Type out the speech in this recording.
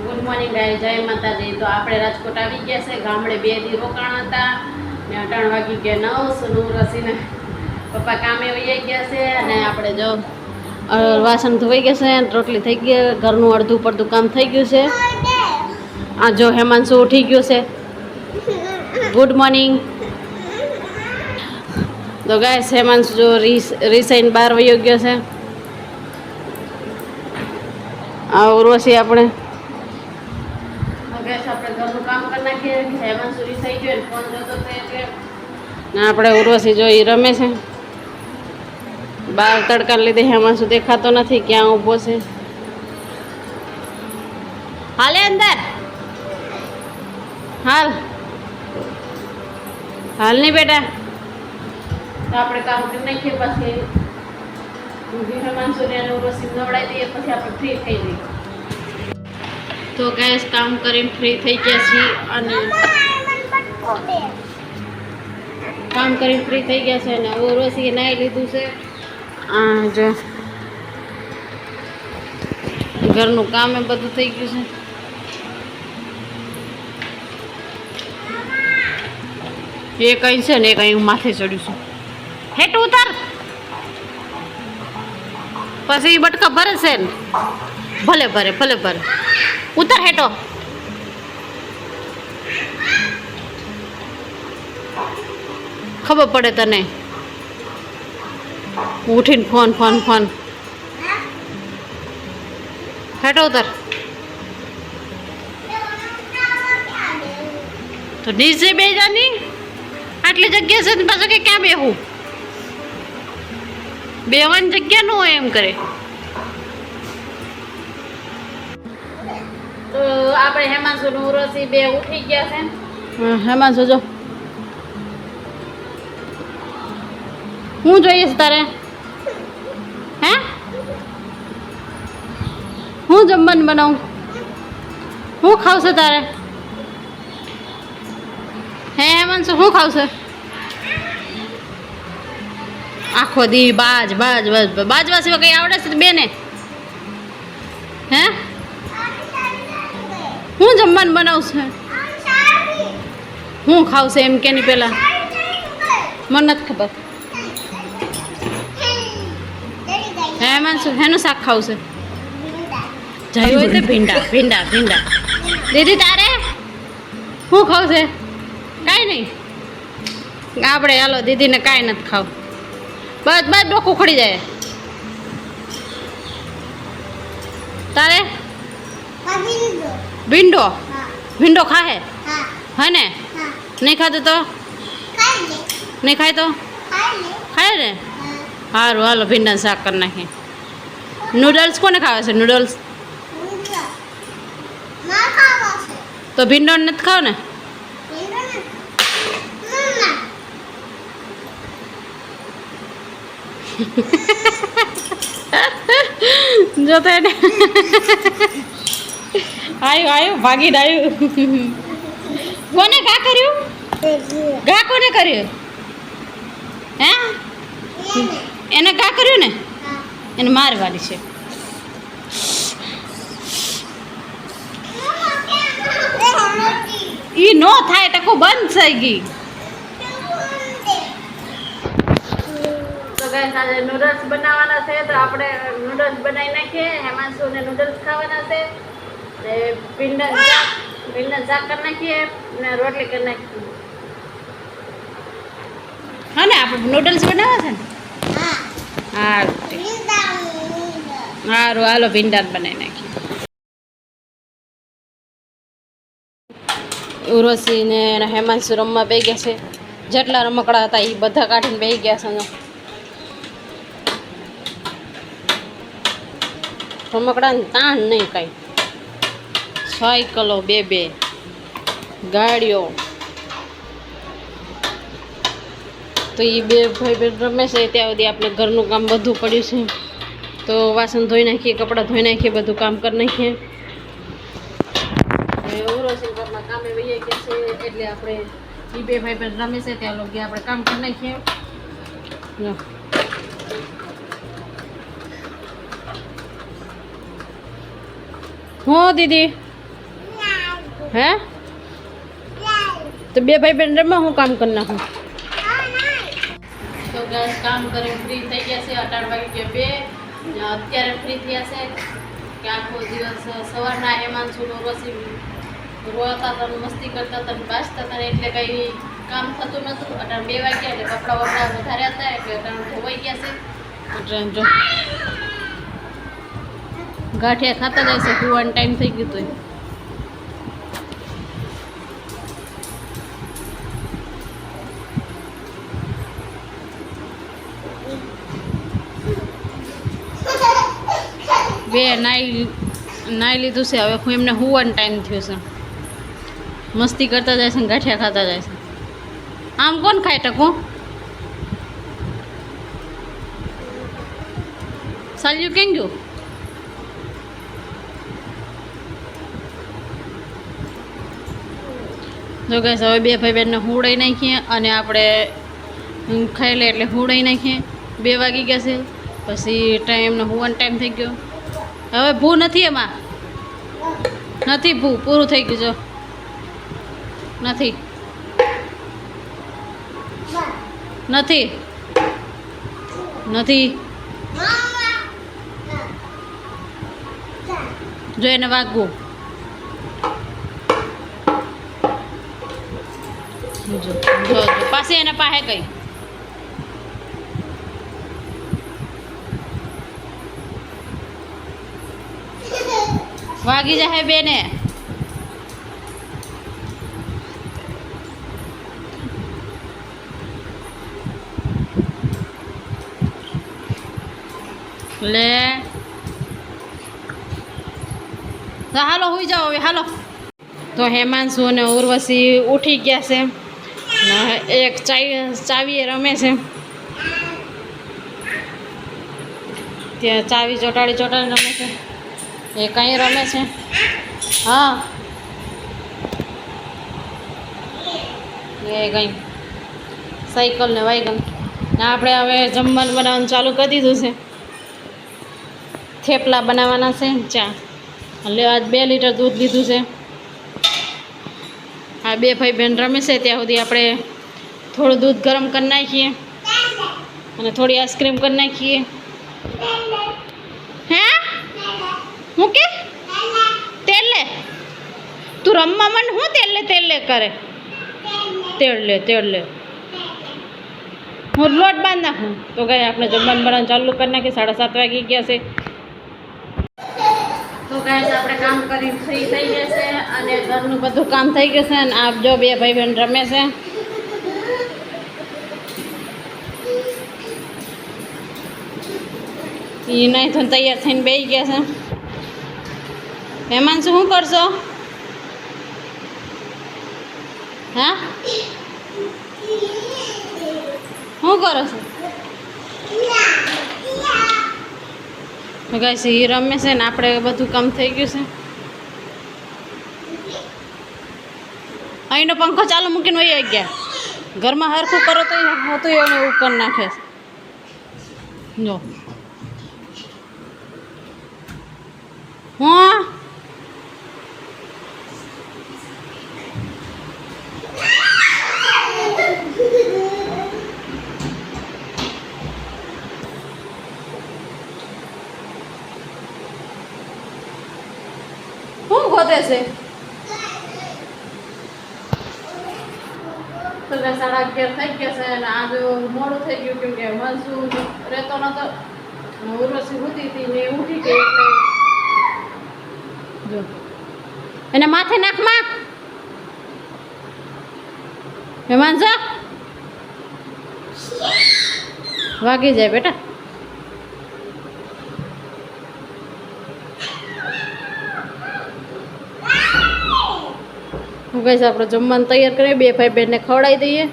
Good morning ગાય, જય માતાજી. તો આપણે રાજકોટ આવી ગયા છે. ગામડે 2 દી રોકાણ હતા ને 8 વાગી ગયા 9. સોનું રસીને પપ્પા કામે વહી ગયા છે અને આપણે જો વાસણ ધોઈ ગયા છે, રોટલી થઈ ગઈ, ઘરનું અડધું પડધું કામ થઈ ગયું છે. આ જો હેમાંશુ ઉઠી ગયો છે. Good morning. તો ગાય હેમાંશુ જો રીસાઈને બહાર વહી ગયો છે. આ ઉર્વશી આપણે ઘરનું કામ કરી નાખીએ. હેમાંશુ રીસાઈ ગયો, ફોન જોતો હતો એટલે આપણે ઉર્વશી જોઈ રમે છે. બહાર તડકાને લીધે હેમાંશુ દેખાતો નથી ક્યાં ઊભો છે. હાલે અંદર હાલ હાલ નહીં બેટા. તો આપણે કામ કરી નાખીએ, પછી હેમાંશુને અને ઉર્વશી નવડાવી દઈએ, પછી આપણે ફ્રી થઈ જઈએ. તો ગેસ કામ કરીને ફ્રી થઈ ગયા છીએ અને કામ કરીને ફ્રી થઈ ગયા છે અને ઉર્વશીએ નાહી લીધું છે. જો ઘરનું કામ એ બધું થઈ ગયું છે. એ કઈ છે ને એ કઈ માથે ચડ્યું છું. હેઠું ઉતાર, પછી બટકા ભરે છે ને. ભલે ભરે ભલે ભરે, ઉતાર હેઠો. ખબર પડે તને. ઉઠીને ફોન ફોન ફોન. હેઠો ઉતાર. તો નીચે બે જાની, આટલી જગ્યા છે ને પાછું કે ક્યાં બેહું? બેવાની જગ્યા ન હોય એમ કરે. તો આપણે હેમાંશુ ને ઉર્વશી બે ઉઠી ગયા છે. હેમાંશુ જો હું જોઈએ છે તારે? હે હું જમવાનું બનાવું? હું ખાવશે તારે? હે હેમાંશુ શું ખાવશે? આખો દી બાજ બાજ બાજ બાજવા સિવાય કઈ આવડે છે બેને? હે હું જમવાનું બનાવશે? હું ખાવશે એમ કે ની પેલા મને નથી ખબર. હે હેમાંશુ હેનું શાક ખાવશે? જઈ હોય તો ભીંડા ભીંડા ભીંડા. દીદી તારે શું ખાવશે? કાંઈ નહીં. આપણે હાલો દીદીને કાંઈ નથી ખાવ. બસ બસ ડોકું ખડી જાય. તારે ભીંડો ભીંડો ખાહે? હે ને? નહીં ખાતો તો નહીં ખાય તો ખાય ને? સારું હાલો ભીંડાનું શાક કરી નાખીએ. નૂડલ્સ કોને ખાવે છે? નૂડલ્સ તો ભીંડો નથી ખાવ ને? જોતો એને આવ્યું આવ્યું ભાગીને આવ્યું. કોને ઘા કર્યું? ઘા કોને કર્યું? હે એને ઘા કર્યું ને? એને મારવાની છે. ઈ નો થાય, ટકો બંધ થઈ ગઈ. તો ગાઈસ આજે નૂડલ્સ બનાવવાના છે, તો આપણે નૂડલ્સ બનાવી નાખીએ. હેમાંશુને નૂડલ્સ ખાવાના છે ને ભીંડા શાક કરી નાખીએ ને રોટલી કરી નાખીએ. હા ને આપણે નૂડલ્સ બનાવવા છે ને? હા સારું હાલો ભીંડા બનાવી નાખીએ. ઉર્વશી ને હેમાંશુ રમવા બેસી ગયા છે. જેટલા રમકડા હતા એ બધા કાઢીને બેસી ગયા છે. રમકડાને તાણ નહીં કાંઈ. સાયકલો બે ગાડીઓ. તો એ બે ભાઈ બેન રમે છે ત્યાં સુધી આપણે ઘરનું કામ બધું પડ્યું છે. તો વાસણ ધોઈ નાખીએ, કપડાં ધોઈ નાખીએ, બધું કામ કરી નાખીએ. ઉર્વશી ઘરના કામે વહી ગયા છે એટલે આપણે એ બે ભાઈ બેન રમે છે ત્યાં લોકો આપણે કામ કરી નાખીએ. હું દીદી હે તો બે ભાઈ બેન રમવા હું કામ કરી નાખું. તો ગાઈસ કામ કરીને ફ્રી થઈ ગયા છે. 18 વાગે બે અત્યારે ફ્રી થયા છે કે આખો દિવસ સવારના હેમાંશુનો રસી રોતા હતા, મસ્તી કરતા હતા, બાજતા હતા એટલે કંઈ કામ થતું નહોતું. 2 વાગ્યા એટલે કપડાં વપડા વધારે હતા એટલે ધોવાઈ ગયા છે. એટલે જો ગાંઠિયા ખાતા જાય છે. પીવાનો ટાઈમ થઈ ગયો તો બે નાઈ લીધું છે. હવે હું એમને હુવાનો ટાઈમ થયો છે. મસ્તી કરતા જાય છે ને ગાંઠિયા ખાતા જાય છે. આમ કોણ ખાઈ ટકું? સાલ્યું કેમ ગયું? જો ગાઈસ હવે બે ભાઈ બહેનને હુડાઈ નાખીએ અને આપણે ખાઈ લે એટલે હુડાઈ નાખીએ. 2 વાગી ગયા છે. પછી ટાઈમનો હુવાનો ટાઈમ થઈ ગયો. હવે ભૂ નથી એમાં, નથી ભૂ, પૂરું થઈ ગયું. જો નથી નથી નથી જો એને વાગવું. જો જો પાસે એને પાસે કઈ વાગી જાય બેને. લે હાલો હોઈ જાઓ હવે હાલો. તો હેમાંશુ અને ઉર્વશી ઉઠી ગયા છે. એક ચાવીએ રમે છે. ત્યાં ચાવી ચોટાડી રમે છે. એ કંઈ રમે છે. હા એ કંઈ સાયકલ ને વાયકલ. આપણે હવે જમવાનું બનાવવાનું ચાલુ કરી દીધું છે. થેપલા બનાવવાના છે. ચા એટલે આજ 2 લીટર દૂધ લીધું છે. આ બે ભાઈ બહેન રમે છે ત્યાં સુધી આપણે થોડું દૂધ ગરમ કરી નાખીએ અને થોડી આઈસ્ક્રીમ કરી નાખીએ. હે હું કે તેલ લે તું રમવા મને હું તેલ લે કરે. તેલ લે હું લોટ બાંધ નાખું. તો ગાય આપણે જમવાનું બનાવવાનું ચાલુ કરી નાખીએ. 7:30 વાગી ગયા છે. તો ગાઈસ આપણે કામ કરી ફ્રી થઈ ગયા છે અને ઘરનું બધું કામ થઈ ગયું છે. અને આપ જો બે ભાઈ બહેન રમે છે. એ નહીં તો તૈયાર થઈને બેસી ગયા છે. હેમાંશુ શું કરશો? હા શું કરો છો? ગાઈસ એ રમે છે ને આપણે બધું કામ થઈ ગયું છે. અહીંનો પંખો ચાલુ મૂકીને વહી ગયા. ઘરમાં હરખું કરો તો હોતું એને એવું કરી નાખે છે. જો હા શું ગોતે છે? તો 11:30 થઈ ગયા છે અને આજ મોડું થઈ ગયું કેમ કે હેમાંશુ રહેતો નતો. ઉર્વશી હતી ને ઉઠી ગઈ એટલે જો એને માથે નાખમાં હેમાંશુ વાગી જાય બેટા. હું કહીશ આપણે જમવાનું તૈયાર કરીએ. બે ભાઈ બહેનને ખવડાવી દઈએ.